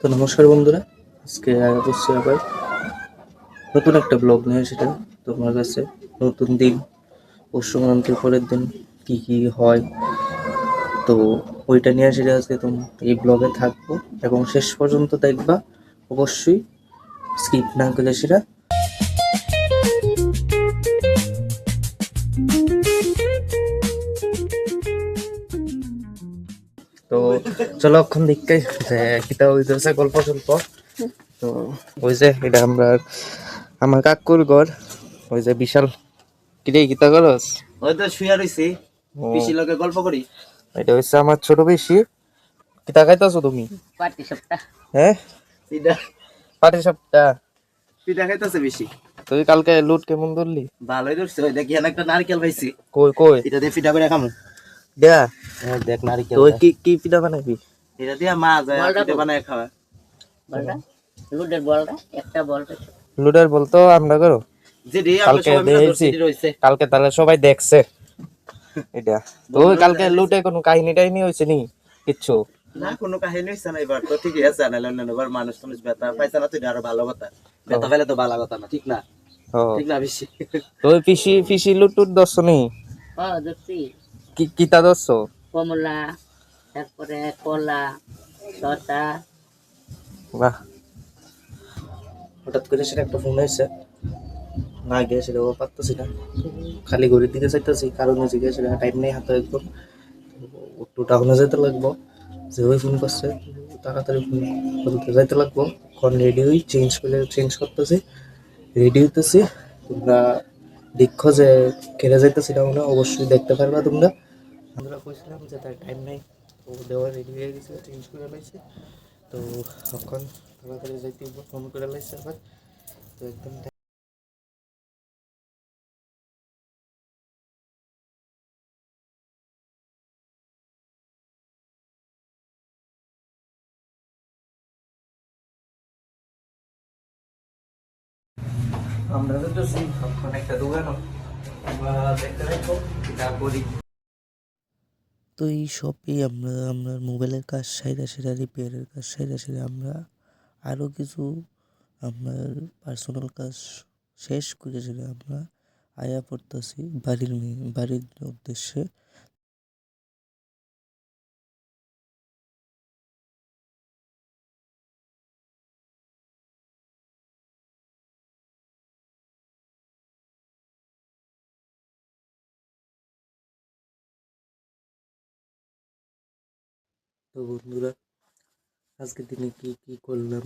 তো নমস্কার বন্ধুরা, আজকে বসছি আবার নতুন একটা ব্লগ নিয়ে। সেটা তোমার কাছে নতুন দিন, পৌষ সংক্রান্তির পরের দিন কি কি হয়, তো ওইটা নিয়ে সেটা আজকে এই ব্লগে থাকবো এবং শেষ পর্যন্ত দেখবা অবশ্যই, স্কিপ না করলে সেটা। তো চলো অক্ষণ দেখতে যে কিতা হইতেছে গল্প টল্প। তো ওই যে এটা আমার কাকুর ঘর, ওই যে বিশাল কিরে কিতা করস? ওই তো শুয়ে রইছি, ও, পিসির লগে গল্প করি। এটা হচ্ছে আমার ছোট পিসি। কিতা খাইতেছো তুমি? পাটি সপ্তাহ হ্যাঁ, পিঠা পাটি সাপটা। পিঠা খাইতেছে বেশি। তুই কালকে লুট কেমন ধরলি? ভালোই ধরছে। ওই দেখি এখানে একটা নারকেল পাইছি, কই কই এটা দিয়ে পিঠা করে খামু। দেয়া। দেখ নারকেল, তুই কি কি পিঠা বানাবি? এটা দিয়ে মা যায় বলটা পিঠা কই? বানায় খাওয়া। বলটা লুডের বলটা একটা বল পেয়েছে। লুডের বলতো আমরা করো যেটি আমরা কালকে সবাই মিলে দেখছি, ধরছি এটি রইছে। কালকে তাহলে সবাই দেখছে এটা। তুই কালকে লুটে কোনো কাহিনী টাইনি হয়েছে নি কিচ্ছু? না কোনো কাহিনী হইছে না, এবার তো ঠিকই আছে। নাহলে অন্যবার মানুষ টানুষ ব্যথা পাইছে না, তো এটা আরো ভালো কথা। ব্যথা পাইলে তো ভালো কথা না, ঠিক না? ও, ঠিক না বেশি? তুই পিসি পিসি লুট টুট দর্শ নি? ধরছি কি কিতা দর্শ? কমলা, তারপরে কলা, শসা। বাহ, হঠাৎ করে সেটা একটা ফোন হয়েছে, না গিয়ে সেটা পারতেছি না, খালি ঘড়ির দিকে চাইতেছি, কারণ হচ্ছে গিয়ে সেটা টাইম নেই হাতে একদম। একটু টাউনে যেতে লাগবো, যে ওই ফোন করছে তাড়াতাড়ি ফোন বলতে যাইতে লাগবো। এখন রেডি হই, চেঞ্জ করতেছি, রেডি হইতেছি। তোমরা দেখো যে কেটে যাইতেছি না, মনে অবশ্যই দেখতে পারবা তোমরা। আমরা কইছিলাম যে তার টাইম নেই, তো দেওয়া রেডি হয়ে গেছে, চেঞ্জ করে লাইছে। তো এখন তাড়াতাড়ি যাইতে ফোন করে লাইছে আবার। তো একদম আমরা যেতেছি এখন একটা দোকান, তোমরা দেখতে দেখো এটা করি। তো এই শপে আমরা মোবাইলের কাজ সেরা রিপেয়ারের কাজ সেরা আমরা আরও কিছু আমার পার্সোনাল কাজ শেষ করে সেটা আমরা আয়া পড়তেছি বাড়ির উদ্দেশ্যে। তো বন্ধুরা, আজকের দিনে কি কি করলাম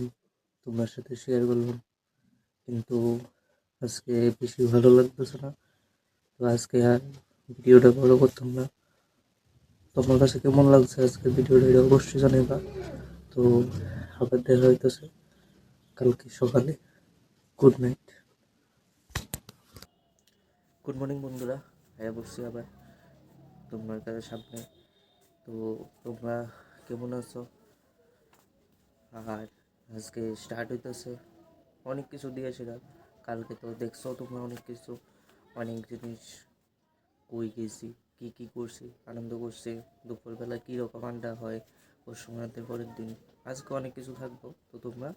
তোমার সাথে শেয়ার করলাম, কিন্তু আজকে বেশি ভালো লাগতেছে না। তো আজকে আর ভিডিওটা বড় করতাম না। তোমার কাছে কেমন লাগছে আজকের ভিডিওটা, এটা অবশ্যই জানাবা। তো আবার দেখা হইতেছে কালকে সকালে। গুড নাইট, গুড মর্নিং বন্ধুরা। হ্যাঁ বসছি আবার তোমার কাছে সামনে। তো তোমরা কেমন আছো? আর আজকে স্টার্ট হইতেছে অনেক কিছু দিয়েছিলাম কালকে, তো দেখছো তোমরা অনেক কিছু, অনেক জিনিস, কই গেছি, কি কি করছি, আনন্দ করছি, দুপুরবেলা কীরকম আড্ডা হয় পৌষ সংক্রান্তির পরের দিন। আজকে অনেক কিছু থাকবো, তো তোমরা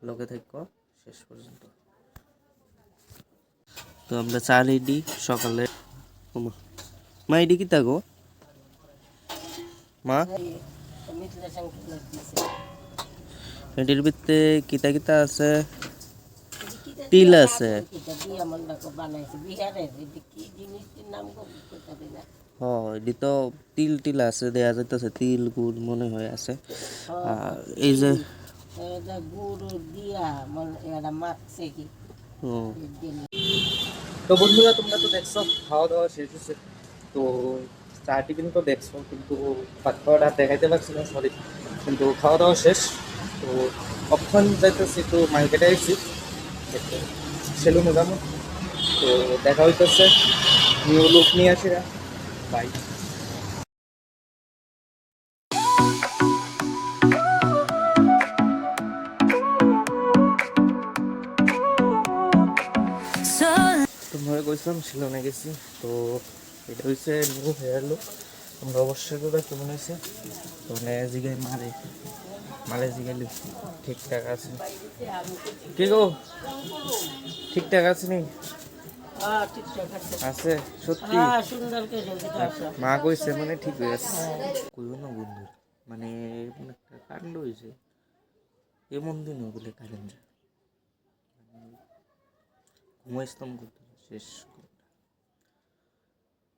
লগে থাকো শেষ পর্যন্ত। তো আমরা চা রেডি সকালে। ওমা, মা এডি কি থাকো মা? এটির ভিতরে কিতা কিতা আছে? তিল আছে, এটি তো তিল টিল আছে, দেয়া যাইতেছে তিল গুড় মনে হয় আছে। আর এই যে তো বন্ধুরা, তোমরা তো দেখছো খাওয়া দাওয়া শেষ হচ্ছে। তো চা টিফিন তো দেখছো, কিন্তু ভাত খাওয়াটা দেখাইতে পারছি না, সরি। কিন্তু খাওয়া দাওয়া শেষ। তো কখন যাইতেছি, তো মার্কেটে আসছি সেলুনে যাবো। তো দেখা হইতেছে, নিউ লুক নিয়ে আসি। বাই। তোমরা কইছিলাম শিলংয়ে গেছি, তো এটা হচ্ছে নিউ হেয়ার লুক। তোমরা অবশ্যই করে কেমন হয়েছে তো জিগাই মারে মালয়েশিয়া ঠিকঠাক আছে কি গো ঠিকঠাক আছে নি আছে সত্যি মা কইছে মানে ঠিক হয়ে আছে কইও না বন্ধু মানে এমন একটা কাণ্ড হয়েছে এমন দিন বলে কারেন্ট যায় ঘুমাইছিলাম করতে শেষ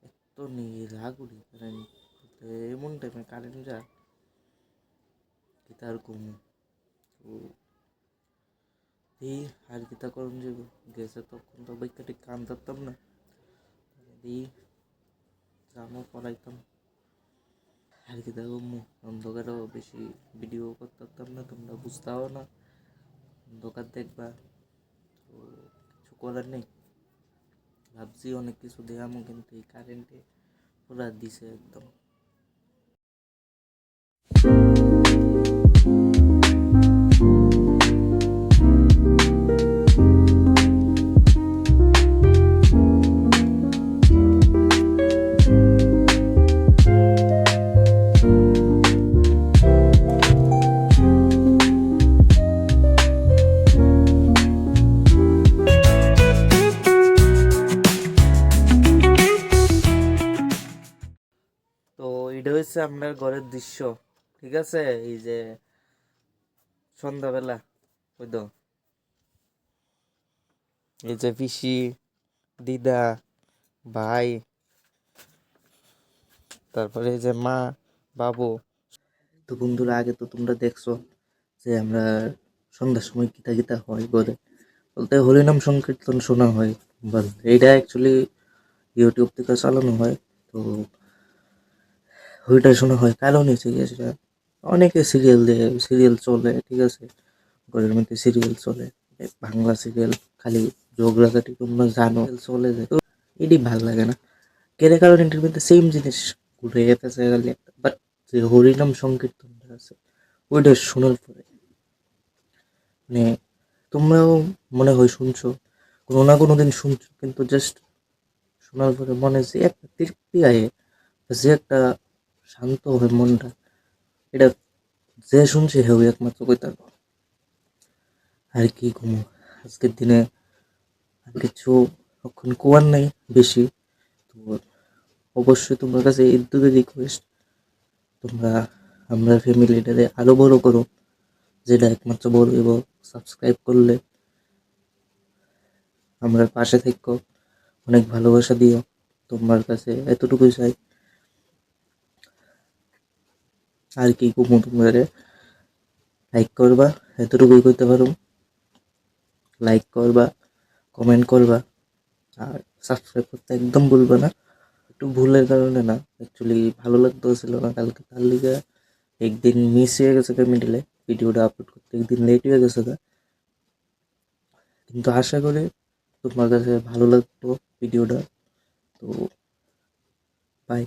এত নিয়ে রাগ উঠি কারেন্ট এমন টাইমে কারেন্ট যায় কি তার ঘুমো তো এই আর কিতা করুন যে গেছে তখন তো বাইকটা ঠিক কান ধরতাম না এই জামও পড়াইতাম আর কিতা করবো অন্ধকারও বেশি ভিডিও করতাম না তোমরা বুঝতাও না অন্ধকার দেখবা তো কিছু করার নেই ভাবছি অনেক কিছু দেখামো কিন্তু এই কারেন্টে পুরা দিছে একদম তো এটা হচ্ছে আপনার ঘরের দৃশ্য ঠিক আছে এই যে সন্ধ্যাবেলা ওই তো এই যে পিসি দিদা ভাই তারপরে এই যে মা বাবু তো বন্ধুরা আগে তো তোমরা দেখছো যে আমরা সন্ধ্যার সময় গীতা গীতা হয় ঘরে বলতে হরিনাম সংকীর্তন শোনা হয় বাস এইটা অ্যাকচুয়ালি ইউটিউব থেকে চালানো হয় তো ওইটা শোনা হয় কারণ হচ্ছে গিয়ে সেটা অনেকে সিরিয়াল দেয় সিরিয়াল চলে ঠিক আছে ঘরের মধ্যে সিরিয়াল চলে বাংলা সিরিয়াল খালি যোগরাজাটি তোমরা জানো চলে যায় তো এটি ভাল লাগে না কেরে কারণ এটির মধ্যে সেম জিনিস ঘুরে গেছে গেলে বাট যে হরিনাম সংকীর্তনটা আছে ওইটা শোনার পরে মানে তোমরাও মনে হয় শুনছো কোনো না কোনো দিন শুনছো কিন্তু জাস্ট শোনার পরে মনে যে একটা তৃপ্তি আয়ে যে একটা শান্ত হয় মনটা এটা যে শুনছে হেউ একমাত্র কইতার আর কি ঘুমো আজকের দিনে আর কিছু এখন কোয়ার নাই বেশি তো অবশ্যই তোমার কাছে এইটুকু রিকোয়েস্ট তোমরা আমরা ফ্যামিলিটারে আরো বড় করো যেটা একমাত্র বড় এবং সাবস্ক্রাইব করলে আমরা পাশে থেকো অনেক ভালোবাসা দিও তোমার কাছে এতটুকুই চাই আর কি ঘুমো তোমরা লাইক করবা এতটুকুই করতে পারো লাইক করবা কমেন্ট করবা আর সাবস্ক্রাইব করতে একদম ভুলবা না একটু ভুলের কারণে না অ্যাকচুয়ালি ভালো লাগতেছিল না কালকে তার লিগে একদিন মিস হয়ে গেছে মিডিলে ভিডিওটা আপলোড করতে একদিন লেট হয়ে গেছে কিন্তু আশা করি তোমার কাছে ভালো লাগতো ভিডিওটা তো বাই